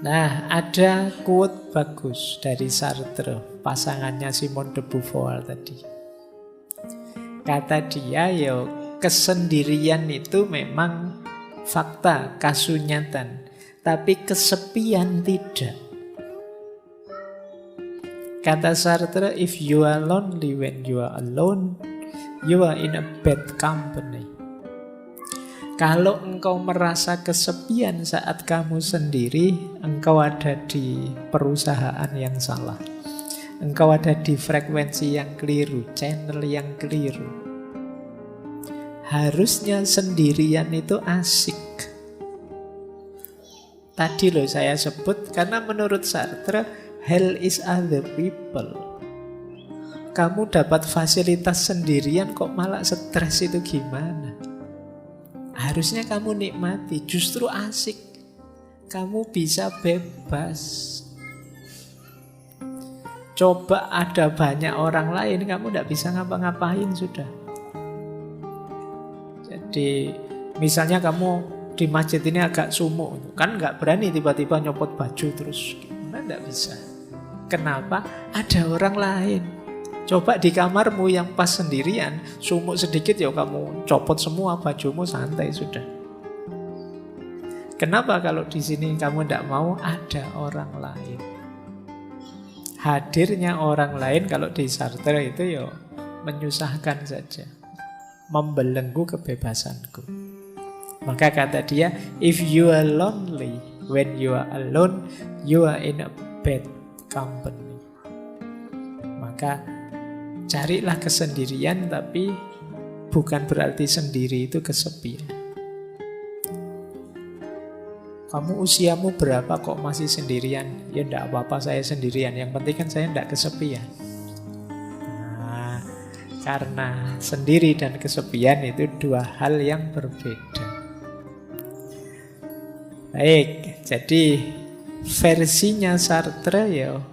Nah, ada quote bagus dari Sartre, pasangannya Simone de Beauvoir tadi. Kata dia, ya kesendirian itu memang fakta, kasunyatan. Tapi kesepian tidak. Kata Sartre, if you are lonely when you are alone, you are in a bad company. Kalau engkau merasa kesepian saat kamu sendiri, engkau ada di perusahaan yang salah. Engkau ada di frekuensi yang keliru, channel yang keliru. Harusnya sendirian itu asik. Tadi loh saya sebut, karena menurut Sartre, hell is other people. Kamu dapat fasilitas sendirian kok malah stres, itu gimana? Harusnya kamu nikmati, justru asik. Kamu bisa bebas. Coba ada banyak orang lain, kamu tidak bisa ngapa-ngapain sudah. Jadi misalnya kamu di masjid ini agak sumuk, kan nggak berani tiba-tiba nyopot baju terus. Gimana nggak bisa. Kenapa? Ada orang lain. Coba di kamarmu yang pas sendirian, sumuk sedikit ya kamu copot semua bajumu, santai sudah. Kenapa kalau di sini kamu tidak mau? Ada orang lain. Hadirnya orang lain kalau di Sartre itu ya menyusahkan saja, membelenggu kebebasanku. Maka kata dia, if you are lonely when you are alone, you are in a bad company. Maka carilah kesendirian, tapi bukan berarti sendiri itu kesepian. Kamu usiamu berapa kok masih sendirian? Ya enggak apa-apa, saya sendirian. Yang penting kan saya enggak kesepian. Nah, karena sendiri dan kesepian itu dua hal yang berbeda. Baik, jadi versinya Sartre ya,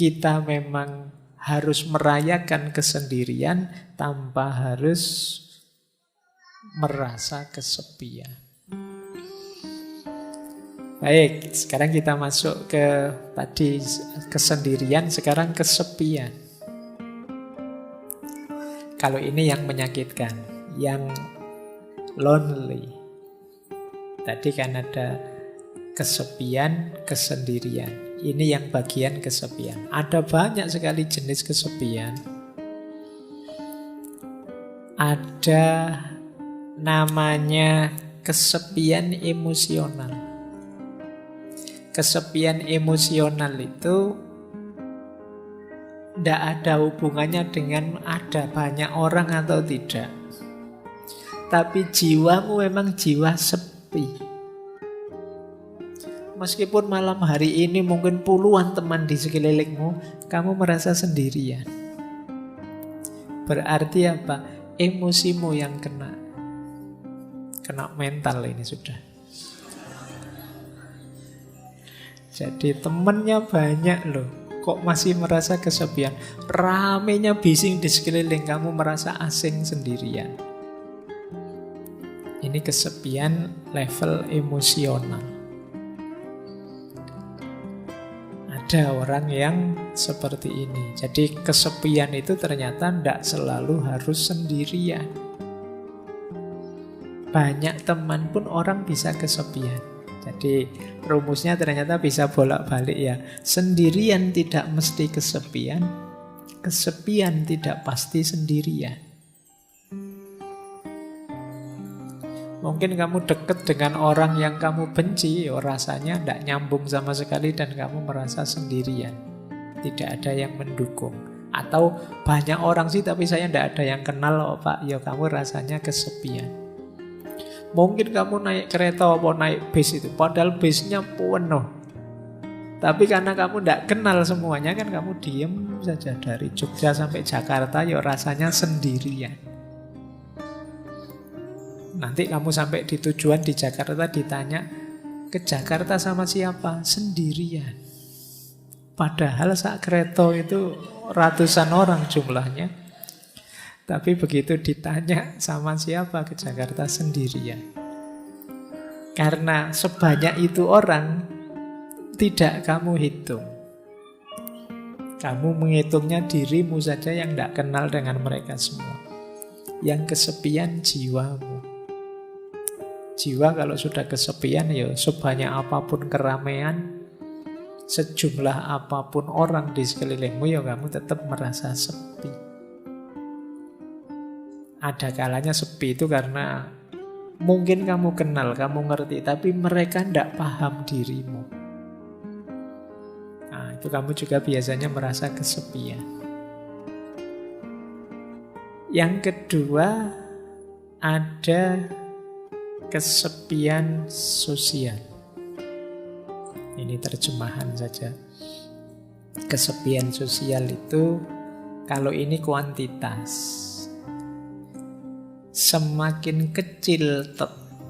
kita memang harus merayakan kesendirian tanpa harus merasa kesepian. Baik, sekarang kita masuk ke tadi kesendirian, sekarang kesepian. Kalau ini yang menyakitkan, yang lonely. Tadi kan ada kesepian, kesendirian. Ini yang bagian kesepian. Ada banyak sekali jenis kesepian. Ada namanya kesepian emosional. Kesepian emosional itu tidak ada hubungannya dengan ada banyak orang atau tidak. Tapi jiwamu memang jiwa sepi. Meskipun malam hari ini mungkin puluhan teman di sekelilingmu, kamu merasa sendirian. Berarti apa? Emosimu yang kena. Kena mental ini sudah. Jadi temannya banyak loh, kok masih merasa kesepian. Ramenya bising di sekeliling, kamu merasa asing sendirian. Ini kesepian level emosional. Ada orang yang seperti ini. Jadi kesepian itu ternyata tidak selalu harus sendirian. Banyak teman pun orang bisa kesepian. Jadi rumusnya ternyata bisa bolak-balik ya. Sendirian tidak mesti kesepian, kesepian tidak pasti sendirian. Mungkin kamu dekat dengan orang yang kamu benci, ya rasanya tidak nyambung sama sekali dan kamu merasa sendirian. Tidak ada yang mendukung. Atau banyak orang sih tapi saya tidak ada yang kenal, oh Pak, ya kamu rasanya kesepian. Mungkin kamu naik kereta atau naik bis itu, padahal bisnya penuh. Tapi karena kamu tidak kenal semuanya kan kamu diem saja dari Jogja sampai Jakarta, ya rasanya sendirian. Nanti kamu sampai di tujuan di Jakarta ditanya, ke Jakarta sama siapa? Sendirian. Padahal sak kereta itu ratusan orang jumlahnya. Tapi begitu ditanya sama siapa, ke Jakarta sendirian. Karena sebanyak itu orang, tidak kamu hitung. Kamu menghitungnya dirimu saja yang tidak kenal dengan mereka semua. Yang kesepian jiwamu. Jiwa kalau sudah kesepian, ya sebanyak apapun keramaian, sejumlah apapun orang di sekelilingmu, ya kamu tetap merasa sepi. Ada kalanya sepi itu karena mungkin kamu kenal, kamu ngerti, tapi mereka tidak paham dirimu. Nah, itu kamu juga biasanya merasa kesepian. Yang kedua, ada kesepian sosial. Ini terjemahan saja. Kesepian sosial itu, kalau ini kuantitas. Semakin kecil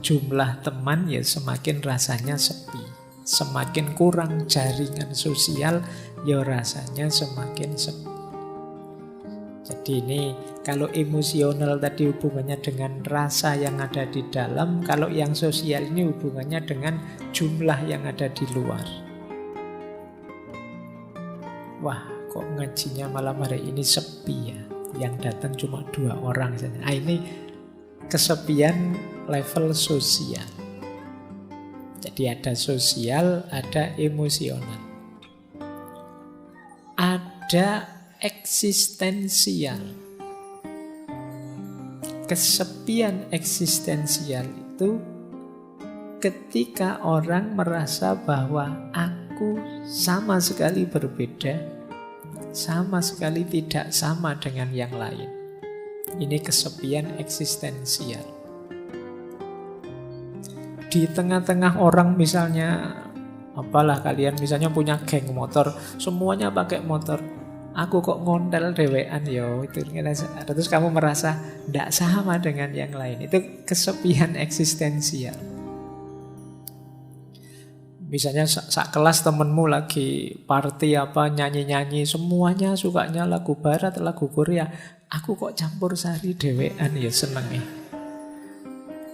jumlah teman, ya semakin rasanya sepi. Semakin kurang jaringan sosial, ya rasanya semakin sepi. Jadi ini kalau emosional tadi hubungannya dengan rasa yang ada di dalam, kalau yang sosial ini hubungannya dengan jumlah yang ada di luar. Wah, kok ngajinya malam hari ini sepi ya? Yang datang cuma 2 orang saja. Nah, ini kesepian level sosial. Jadi ada sosial, ada emosional. Ada eksistensial. Kesepian eksistensial itu ketika orang merasa bahwa aku sama sekali berbeda, sama sekali tidak sama dengan yang lain. Ini kesepian eksistensial. Di tengah-tengah orang misalnya, apalah kalian misalnya punya geng motor, semuanya pakai motor. Aku kok ngontel dewean yo, itu terus kamu merasa tidak sama dengan yang lain. Itu kesepian eksistensial. Misalnya sak kelas temenmu lagi party apa nyanyi-nyanyi, semuanya sukanya lagu barat, lagu Korea. Aku kok campur sari dewean ya seneng ya.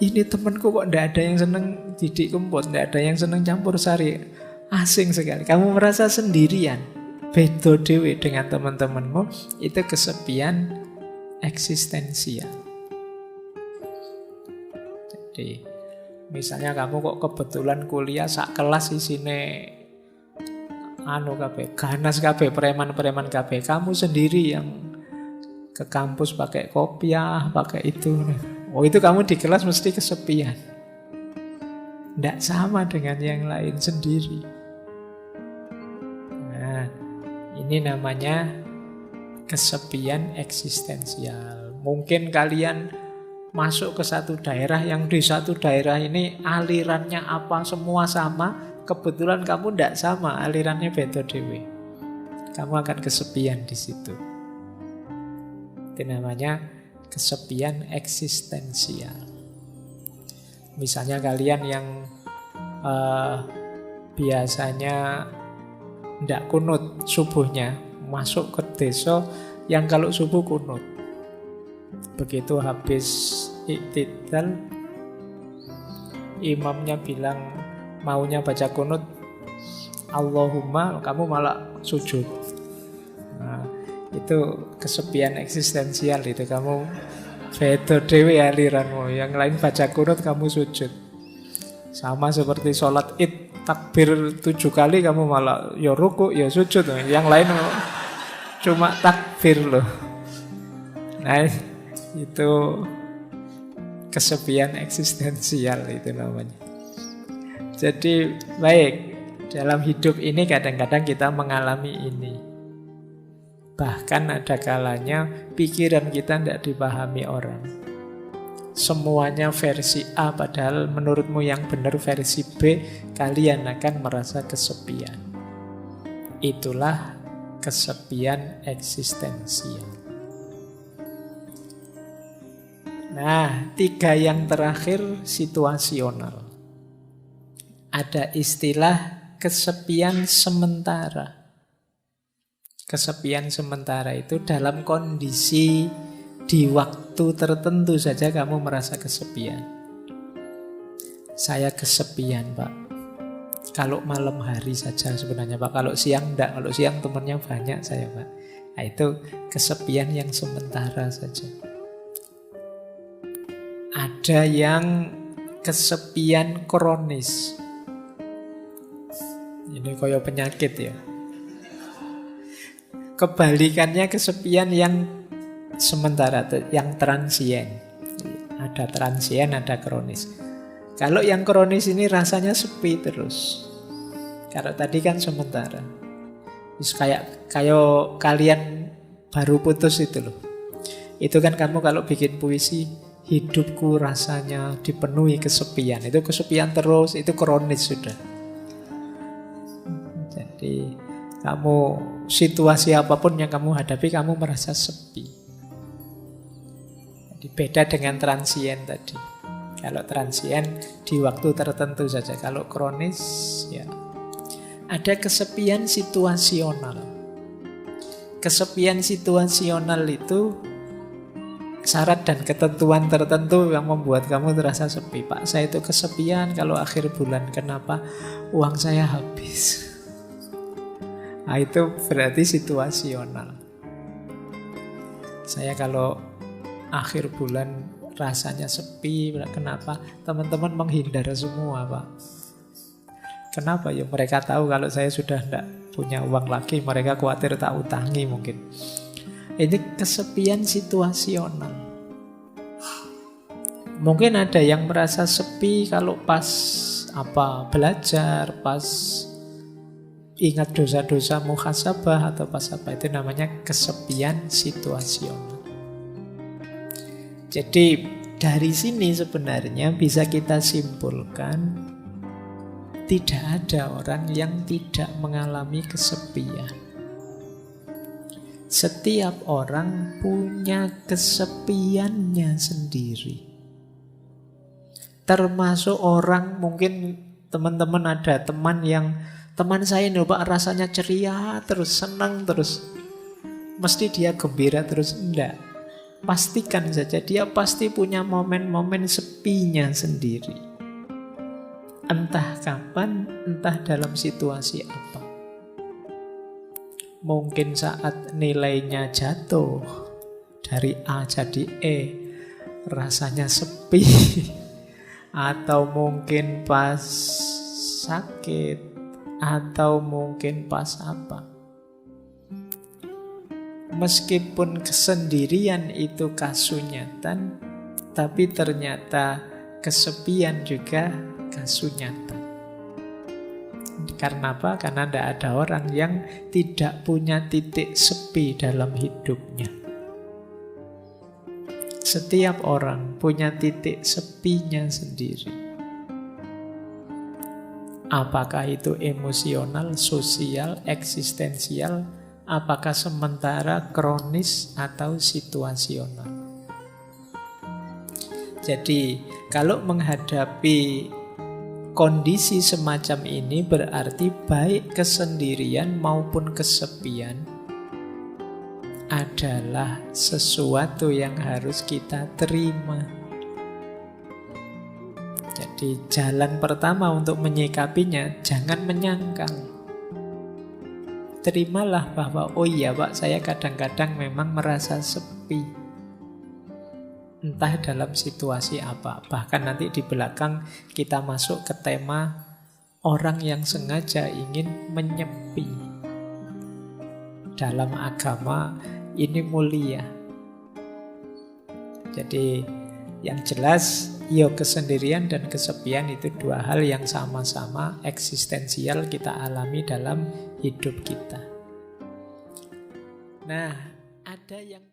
Ini temenku kok tidak ada yang seneng didik kempot, tidak ada yang seneng campur sari. Asing sekali. Kamu merasa sendirian, beda dewe dengan teman-temanmu. Itu kesepian eksistensial. Jadi misalnya kamu kok kebetulan kuliah sak kelas isine ganas kabeh, preman-preman kabeh. Kamu sendiri yang ke kampus pakai kopiah, pakai itu. Oh, itu kamu di kelas mesti kesepian. Tidak sama dengan yang lain sendiri. Nah, ini namanya kesepian eksistensial. Mungkin kalian masuk ke satu daerah, yang di satu daerah ini alirannya apa semua sama, kebetulan kamu tidak sama, alirannya beda dewe. Kamu akan kesepian di situ. Itu namanya kesepian eksistensial. Misalnya kalian yang biasanya tidak kunut subuhnya, masuk ke desa yang kalau subuh kunut. Begitu habis iktidal, imamnya bilang maunya baca kunut, Allahumma, kamu malah sujud. Nah, itu kesepian eksistensial itu. Kamu beda dewe aliranmu, yang lain baca kunut kamu sujud. Sama seperti sholat id, takbir 7 kali kamu malah ya ruku ya sujud. Yang lain cuma takbir loh. Nah, itu kesepian eksistensial itu namanya. Jadi baik, dalam hidup ini kadang-kadang kita mengalami ini. Bahkan ada kalanya pikiran kita tidak dipahami orang. Semuanya versi A, padahal menurutmu yang benar versi B. Kalian akan merasa kesepian. Itulah kesepian eksistensial. Nah, 3 yang terakhir situasional. Ada istilah kesepian sementara. Kesepian sementara itu dalam kondisi di waktu tertentu saja kamu merasa kesepian. Saya kesepian, Pak. Kalau malam hari saja sebenarnya Pak. Kalau siang enggak, kalau siang temannya banyak saya Pak. Nah, itu kesepian yang sementara saja. Ada yang kesepian kronis. Ini koyo penyakit ya. Kebalikannya kesepian yang sementara, yang transien. Ada transien, ada kronis. Kalau yang kronis ini rasanya sepi terus. Kalau tadi kan sementara. Terus kayak kalian baru putus itu loh. Itu kan kamu kalau bikin puisi, hidupku rasanya dipenuhi kesepian. Itu kesepian terus, itu kronis sudah. Jadi kamu situasi apapun yang kamu hadapi, kamu merasa sepi. Jadi beda dengan transien tadi. Kalau transien di waktu tertentu saja. Kalau kronis ya ada kesepian situasional. Kesepian situasional itu syarat dan ketentuan tertentu yang membuat kamu terasa sepi. Pak, saya itu kesepian kalau akhir bulan. Kenapa? Uang saya habis. Nah, itu berarti situasional. Saya kalau akhir bulan rasanya sepi. Kenapa? Teman-teman menghindar semua, Pak. Kenapa? Ya mereka tahu kalau saya sudah tidak punya uang lagi. Mereka khawatir tak utangi mungkin. Ini kesepian situasional. Mungkin ada yang merasa sepi kalau pas belajar, pas ingat dosa-dosa muhasabah atau pas apa. Itu namanya kesepian situasional. Jadi dari sini sebenarnya bisa kita simpulkan tidak ada orang yang tidak mengalami kesepian. Setiap orang punya kesepiannya sendiri. Termasuk orang, mungkin teman-teman ada teman saya ini Pak rasanya ceria terus, senang terus. Mesti dia gembira terus, enggak. Pastikan saja dia pasti punya momen-momen sepinya sendiri. Entah kapan, entah dalam situasi apa. Mungkin saat nilainya jatuh dari A jadi E, rasanya sepi. Atau mungkin pas sakit, atau mungkin pas apa. Meskipun kesendirian itu kasunyatan, tapi ternyata kesepian juga kasunyatan. Karena apa? Karena tidak ada orang yang tidak punya titik sepi dalam hidupnya. Setiap orang punya titik sepinya sendiri. Apakah itu emosional, sosial, eksistensial, apakah sementara, kronis, atau situasional. Jadi, kalau menghadapi kondisi semacam ini berarti baik kesendirian maupun kesepian adalah sesuatu yang harus kita terima. Jadi jalan pertama untuk menyikapinya, jangan menyangkal. Terimalah bahwa, oh iya Pak, saya kadang-kadang memang merasa sepi. Entah dalam situasi apa. Bahkan nanti di belakang kita masuk ke tema orang yang sengaja ingin menyepi. Dalam agama ini mulia. Jadi yang jelas, kesendirian dan kesepian itu dua hal yang sama-sama eksistensial kita alami dalam hidup kita. Nah, ada yang